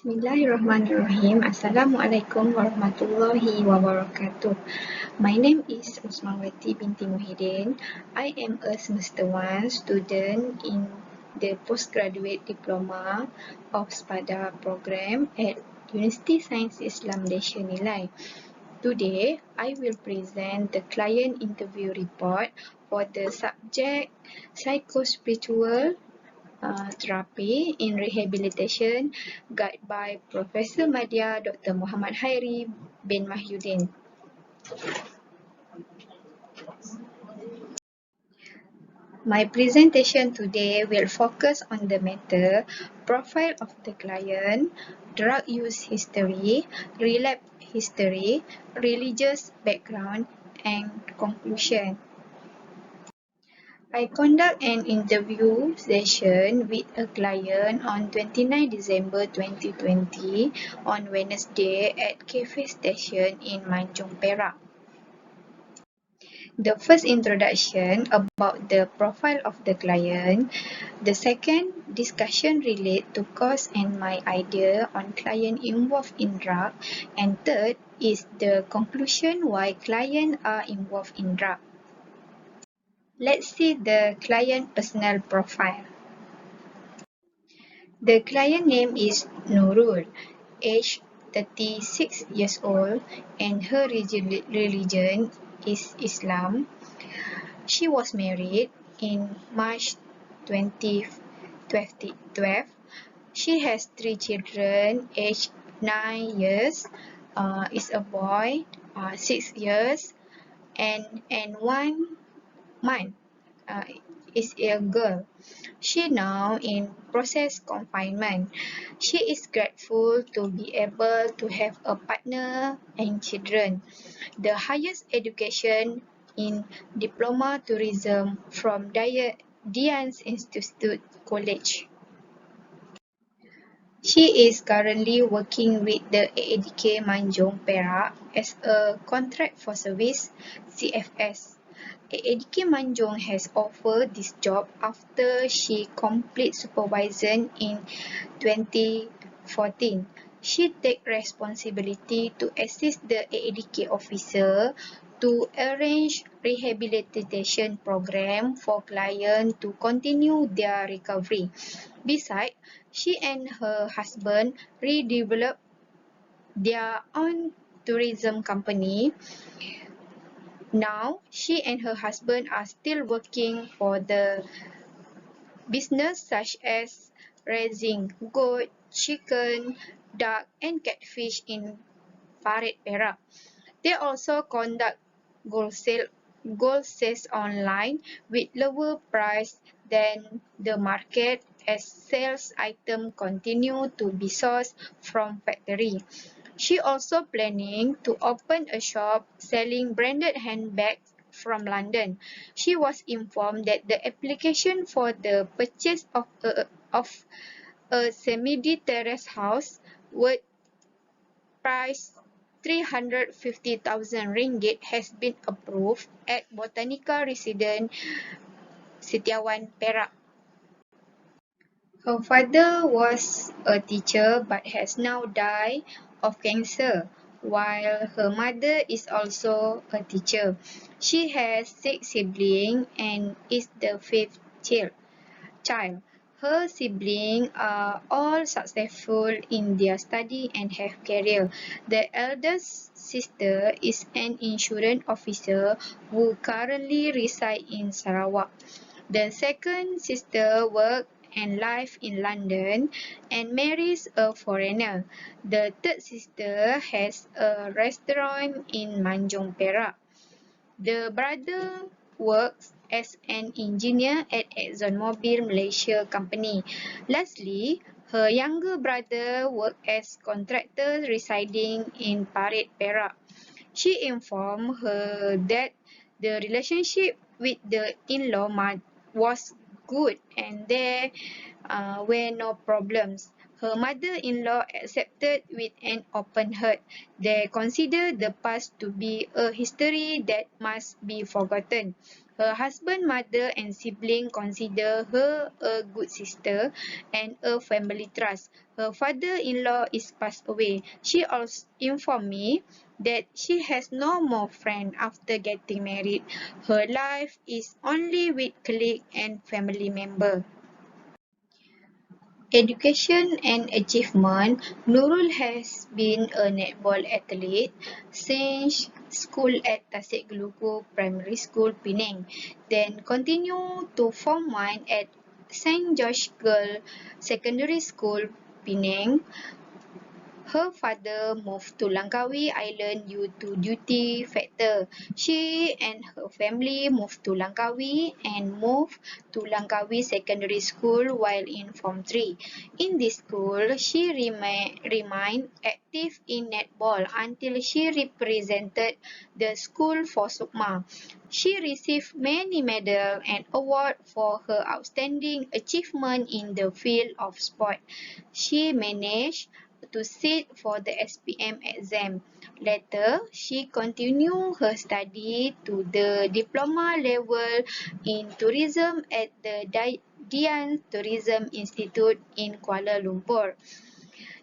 Bismillahirrahmanirrahim. Assalamualaikum warahmatullahi wabarakatuh. My name is Rosmawati binti Mokhyddin. I am a semester 1 student in the postgraduate diploma of SPADA program at University Sains Islam Malaysia Nilai. Today, I will present the client interview report for the subject psychospiritual therapy in rehabilitation, guided by Professor Madya Dr. Muhammad Hairi bin Mokhyddin. My presentation today will focus on the matter profile of the client, drug use history, relapse history, religious background, and conclusion. I conduct an interview session with a client on 29 December 2020 on Wednesday at Cafe Station in Manjung, Perak. The first introduction about the profile of the client. The second discussion relate to cause and my idea on client involved in drug. And third is the conclusion why client are involved in drug. Let's see the client personal profile. The client name is Nurul, age 36 years old, and her religion is Islam. She was married in March 2012. She has 3 children, aged 9 years, is a boy, 6 years, and 1 month, is a girl. She now in process confinement. She is grateful to be able to have a partner and children. The highest education in Diploma Tourism from Dian's Institute College. She is currently working with the AADK Manjung Perak as a contract for service CFS. AADK Manjung has offered this job after she completed supervision in 2014. She takes responsibility to assist the AADK officer to arrange rehabilitation program for clients to continue their recovery. Besides, she and her husband redeveloped their own tourism company. Now, she and her husband are still working for the business such as raising goat, chicken, duck and catfish in Parit, Perak. They also conduct gold sales online with lower price than the market as sales items continue to be sourced from factory. She also planning to open a shop selling branded handbags from London. She was informed that the application for the purchase of a semi-terrace house would price RM350,000 has been approved at Botanica Residence Setiawan, Perak. Her father was a teacher but has now died of cancer, while her mother is also a teacher. She has 6 siblings and is the 5th child. Her siblings are all successful in their study and have career. The eldest sister is an insurance officer who currently resides in Sarawak. The second sister works and lives in London and marries a foreigner. The third sister has a restaurant in Manjung, Perak. The brother works as an engineer at ExxonMobil Malaysia Company. Lastly, her younger brother works as contractor residing in Parit, Perak. She informed her that the relationship with the in-law was good and there were no problems. Her mother-in-law accepted with an open heart. They consider the past to be a history that must be forgotten. Her husband, mother, and sibling consider her a good sister and a family trust. Her father-in-law is passed away. She also informed me that she has no more friend after getting married. Her life is only with colleague and family member. Education and achievement. Nurul has been a netball athlete since school at Tasik Geluku Primary School, Penang. Then continue to Form 1 at St. George Girls Secondary School, Penang. Her father moved to Langkawi Island due to duty factor. She and her family moved to Langkawi and moved to Langkawi Secondary School while in Form 3. In this school, she remained active in netball until she represented the school for Sukma. She received many medals and awards for her outstanding achievement in the field of sport. She managed to sit for the SPM exam. Later, she continued her study to the diploma level in tourism at the Dian Tourism Institute in Kuala Lumpur.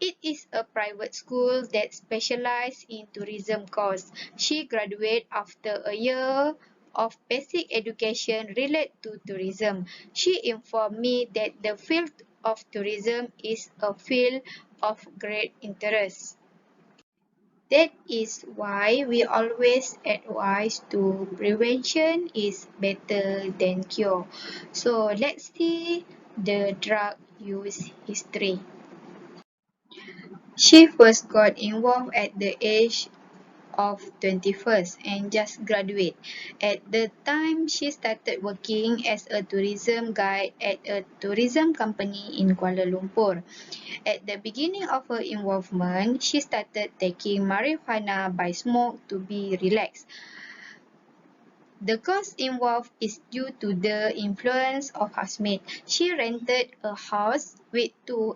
It is a private school that specializes in tourism course. She graduated after a year of basic education related to tourism. She informed me that the field of tourism is a field of great interest. That is why we always advise to prevention is better than cure. So let's see the drug use history. She first got involved at the age of 21st and just graduated. At the time, she started working as a tourism guide at a tourism company in Kuala Lumpur. At the beginning of her involvement, she started taking marijuana by smoke to be relaxed. The cost involved is due to the influence of housemate. She rented a house with two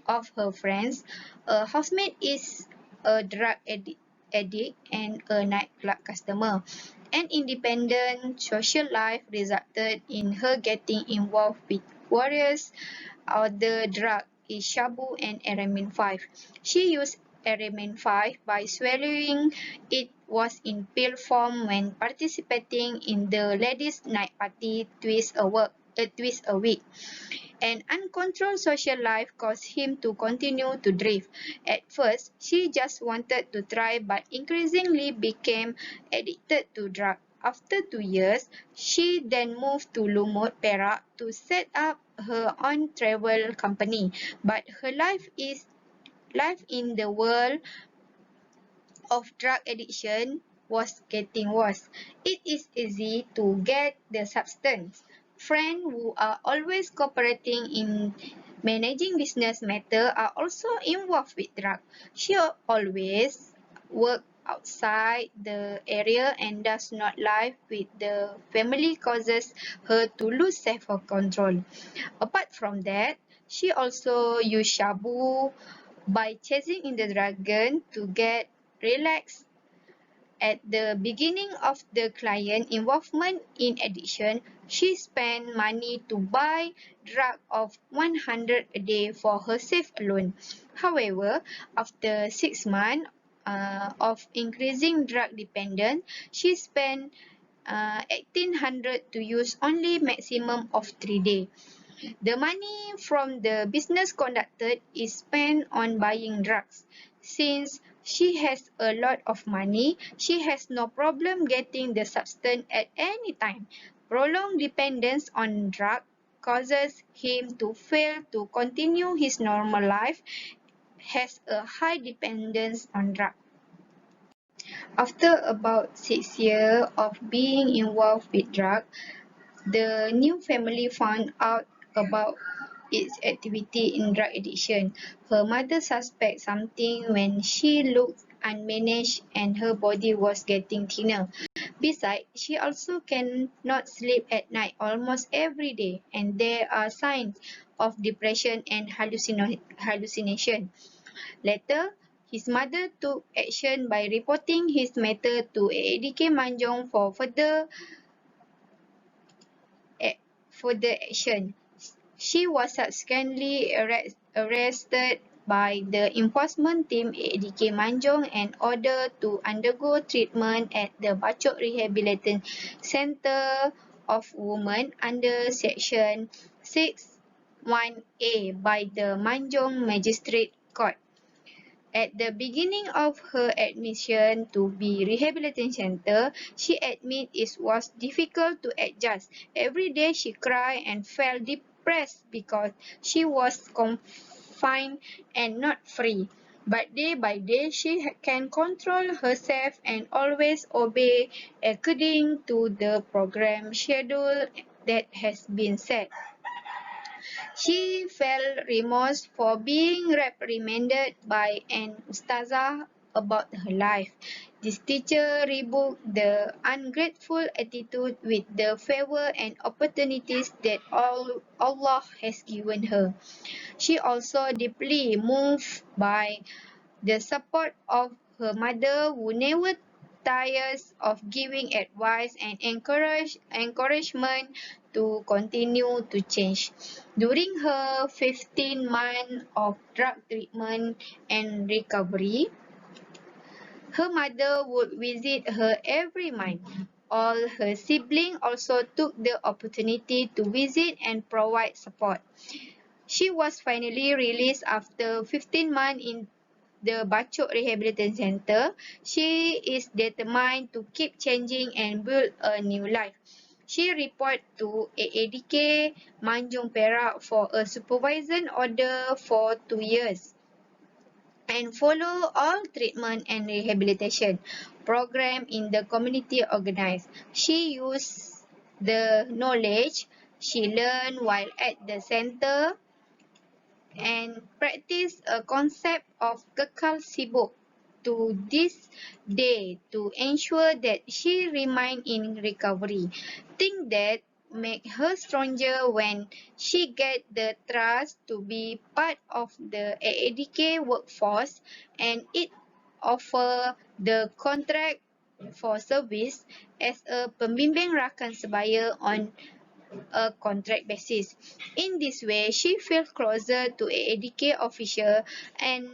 of her friends. A housemate is a drug addict and a nightclub customer. An independent social life resulted in her getting involved with various other drugs is shabu and Aramin 5. She used Aramin 5 by swallowing it was in pill form when participating in the ladies' night party twice a week. An uncontrolled social life caused him to continue to drift. At first, she just wanted to try but increasingly became addicted to drugs. After 2 years, she then moved to Lumut, Perak to set up her own travel company. But her life in the world of drug addiction was getting worse. It is easy to get the substance. Friends who are always cooperating in managing business matter are also involved with drug. She always work outside the area and does not live with the family causes her to lose self-control. Apart from that, she also use shabu by chasing in the dragon to get relaxed. At the beginning of the client involvement in addiction, she spent money to buy drug of 100 a day for herself alone. However, after 6 months of increasing drug dependence, she spent 1800 to use only maximum of 3 days. The money from the business conducted is spent on buying drugs. Since she has a lot of money, she has no problem getting the substance at any time. Prolonged dependence on drug causes him to fail to continue his normal life, has a high dependence on drug. After about 6 years of being involved with drug, the new family found out about its activity in drug addiction. Her mother suspected something when she looked unmanaged and her body was getting thinner. Besides, she also cannot sleep at night almost every day, and there are signs of depression and hallucination. Later, his mother took action by reporting his matter to ADK Manjong for further further action. She was subsequently arrested by the enforcement team at ADK Manjong and ordered to undergo treatment at the Bachok Rehabilitation Centre of Women under Section 61A by the Manjong Magistrate Court. At the beginning of her admission to the rehabilitation center, she admitted it was difficult to adjust. Every day she cried and felt depressed because she was confined and not free. But day by day she can control herself and always obey according to the program schedule that has been set. She felt remorse for being reprimanded by an ustazah about her life. This teacher rebuked the ungrateful attitude with the favor and opportunities that Allah has given her. She also deeply moved by the support of her mother, who never tires of giving advice and encouragement to continue to change. During her 15 months of drug treatment and recovery, her mother would visit her every month. All her siblings also took the opportunity to visit and provide support. She was finally released after 15 months in the Bachok Rehabilitation Centre. She is determined to keep changing and build a new life. She reported to AADK Manjung Perak for a supervision order for 2 years and follow all treatment and rehabilitation program in the community organized. She used the knowledge she learned while at the centre and practice a concept of kekal sibuk to this day to ensure that she remain in recovery. Think that make her stronger when she get the trust to be part of the AADK workforce and it offer the contract for service as a pembimbing rakan sebaya on a contract basis. In this way, she feels closer to AADK official and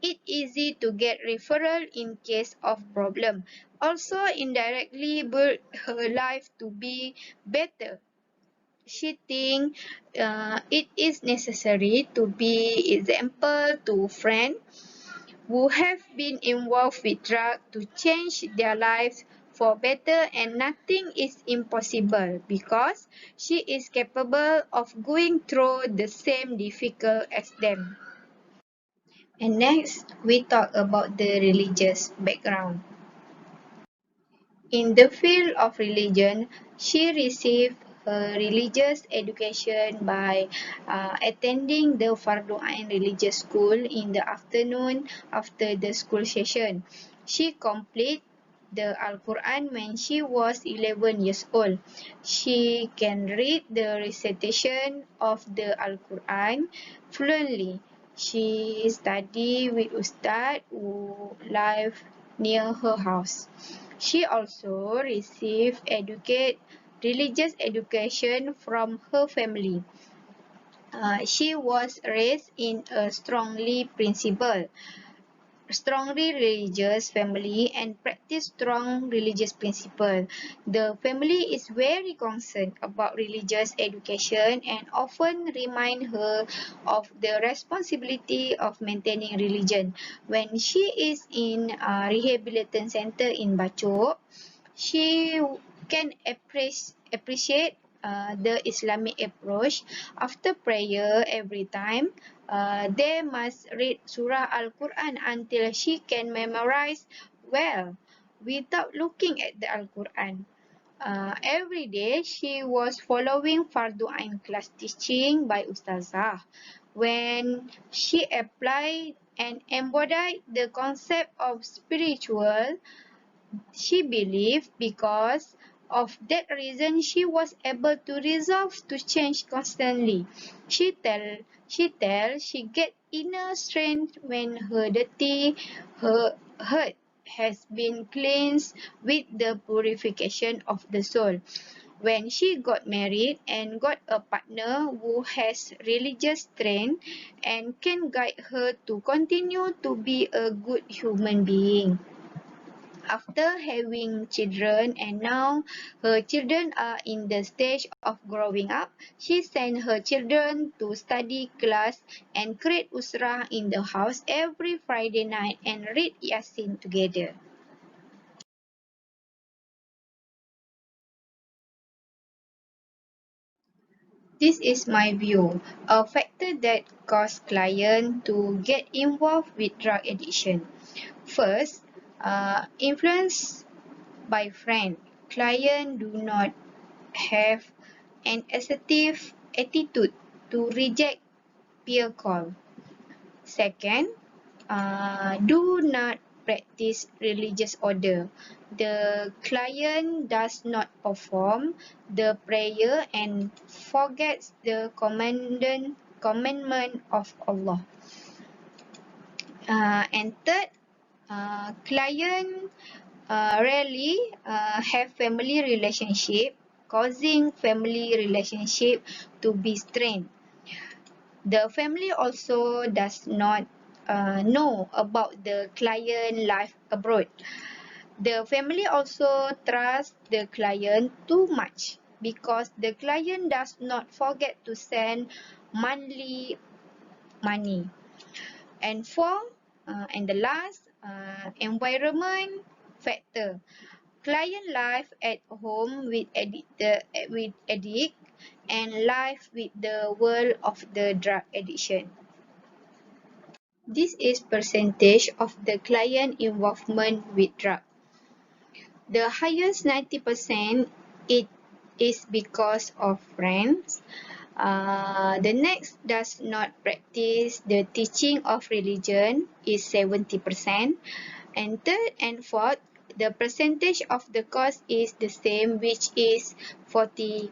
it easy to get referral in case of problem. Also indirectly build her life to be better. She think it is necessary to be example to friends who have been involved with drugs to change their lives for better and nothing is impossible because she is capable of going through the same difficult as them. And next, we talk about the religious background. In the field of religion, she received her religious education by attending the Fardu Ain religious school in the afternoon after the school session. She completed the Al-Quran when she was 11 years old. She can read the recitation of the Al-Quran fluently. She studied with Ustad who lived near her house. She also received religious education from her family. She was raised in a strongly religious family and practiced strong religious principles. The family is very concerned about religious education and often remind her of the responsibility of maintaining religion. When she is in a rehabilitation center in Bachok, she can appreciate the Islamic approach. After prayer every time, they must read Surah Al-Quran until she can memorize well without looking at the Al-Quran. Every day she was following Fardu Ain class teaching by Ustazah. When she applied and embodied the concept of spiritual, she believed because of that reason she was able to resolve to change constantly. She get inner strength when her dirty her hurt has been cleansed with the purification of the soul. When she got married and got a partner who has religious strength and can guide her to continue to be a good human being. After having children and now her children are in the stage of growing up, she sent her children to study class and create usrah in the house every Friday night and read Yasin together. This is my view. A factor that causes clients to get involved with drug addiction. First, influence by friend. Clients do not have an assertive attitude to reject peer call. Second, do not practice religious order. The client does not perform the prayer and forgets the commandment of Allah. And third, client rarely have family relationship, causing family relationship to be strained. The family also does not know about the client life abroad. The family also trusts the client too much because the client does not forget to send monthly money. And the last, environment factor. Client life at home with addict and life with the world of the drug addiction. This is percentage of the client involvement with drug. The highest 90% it is because of friends. The next does not practice the teaching of religion is 70%. And third and fourth, the percentage of the cause is the same, which is 40%.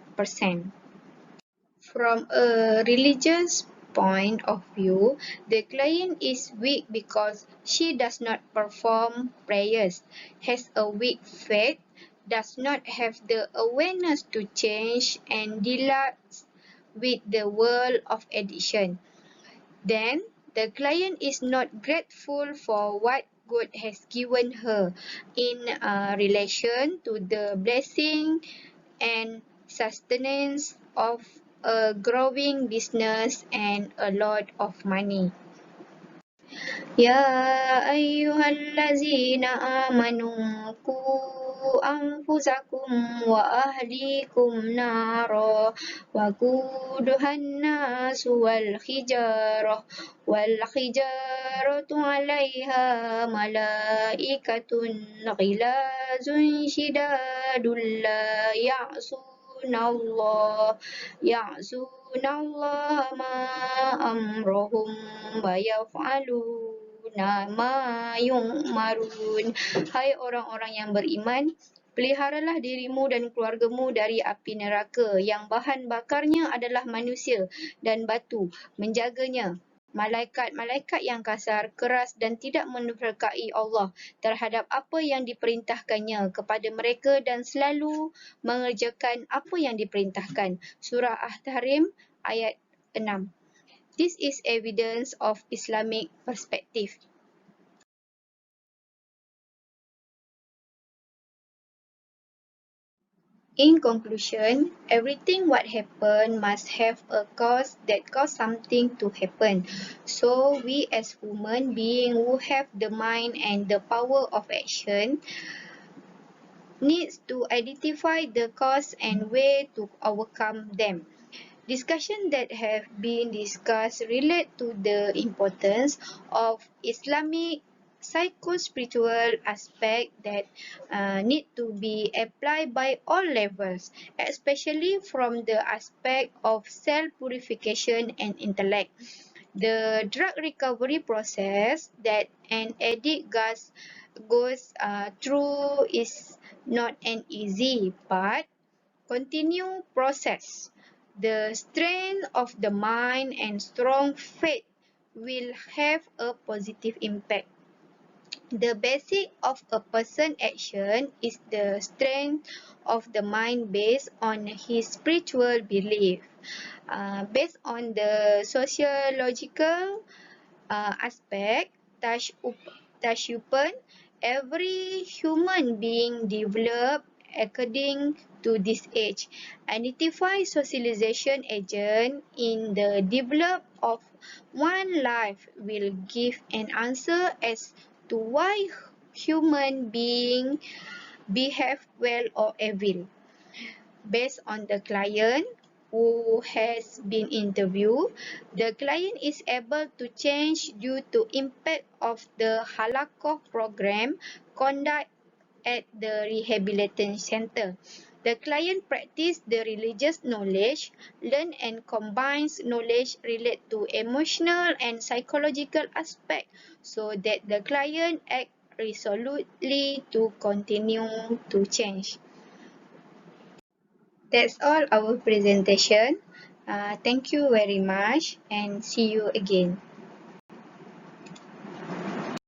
From a religious point of view, the client is weak because she does not perform prayers, has a weak faith, does not have the awareness to change, and deals with the world of addiction. Then, the client is not grateful for what God has given her in relation to the blessing and sustenance of a growing business and a lot of money. يا أيها الذين آمنوا قوا أنفسكم وأهليكم نارا وقودها الناس والحجارة عليها ملائكة غلاظ شداد لا يعصون الله ما أمرهم ويفعلون ma yu'marun. Hai orang-orang yang beriman, peliharalah dirimu dan keluargamu dari api neraka yang bahan bakarnya adalah manusia dan batu. Menjaganya malaikat-malaikat yang kasar, keras dan tidak mendurhakai Allah terhadap apa yang diperintahkannya kepada mereka dan selalu mengerjakan apa yang diperintahkan. Surah At-Tahrim ayat 6. This is evidence of Islamic perspective. In conclusion, everything what happen must have a cause that cause something to happen. So we as human being who have the mind and the power of action needs to identify the cause and way to overcome them. Discussion that have been discussed relate to the importance of Islamic psycho-spiritual aspect that need to be applied by all levels, especially from the aspect of self-purification and intellect. The drug recovery process that an addict goes through is not an easy but continue process. The strength of the mind and strong faith will have a positive impact. The basic of a person action is the strength of the mind based on his spiritual belief. Based on the sociological aspect, Tashupan, every human being develop according to this age. Identify socialization agent in the develop of one life will give an answer as to why human being behave well or evil. Based on the client who has been interviewed, the client is able to change due to impact of the Halakoff program conduct at the rehabilitation center. The client practice the religious knowledge, learn and combines knowledge related to emotional and psychological aspect so that the client act resolutely to continue to change. That's all our presentation. Thank you very much and see you again.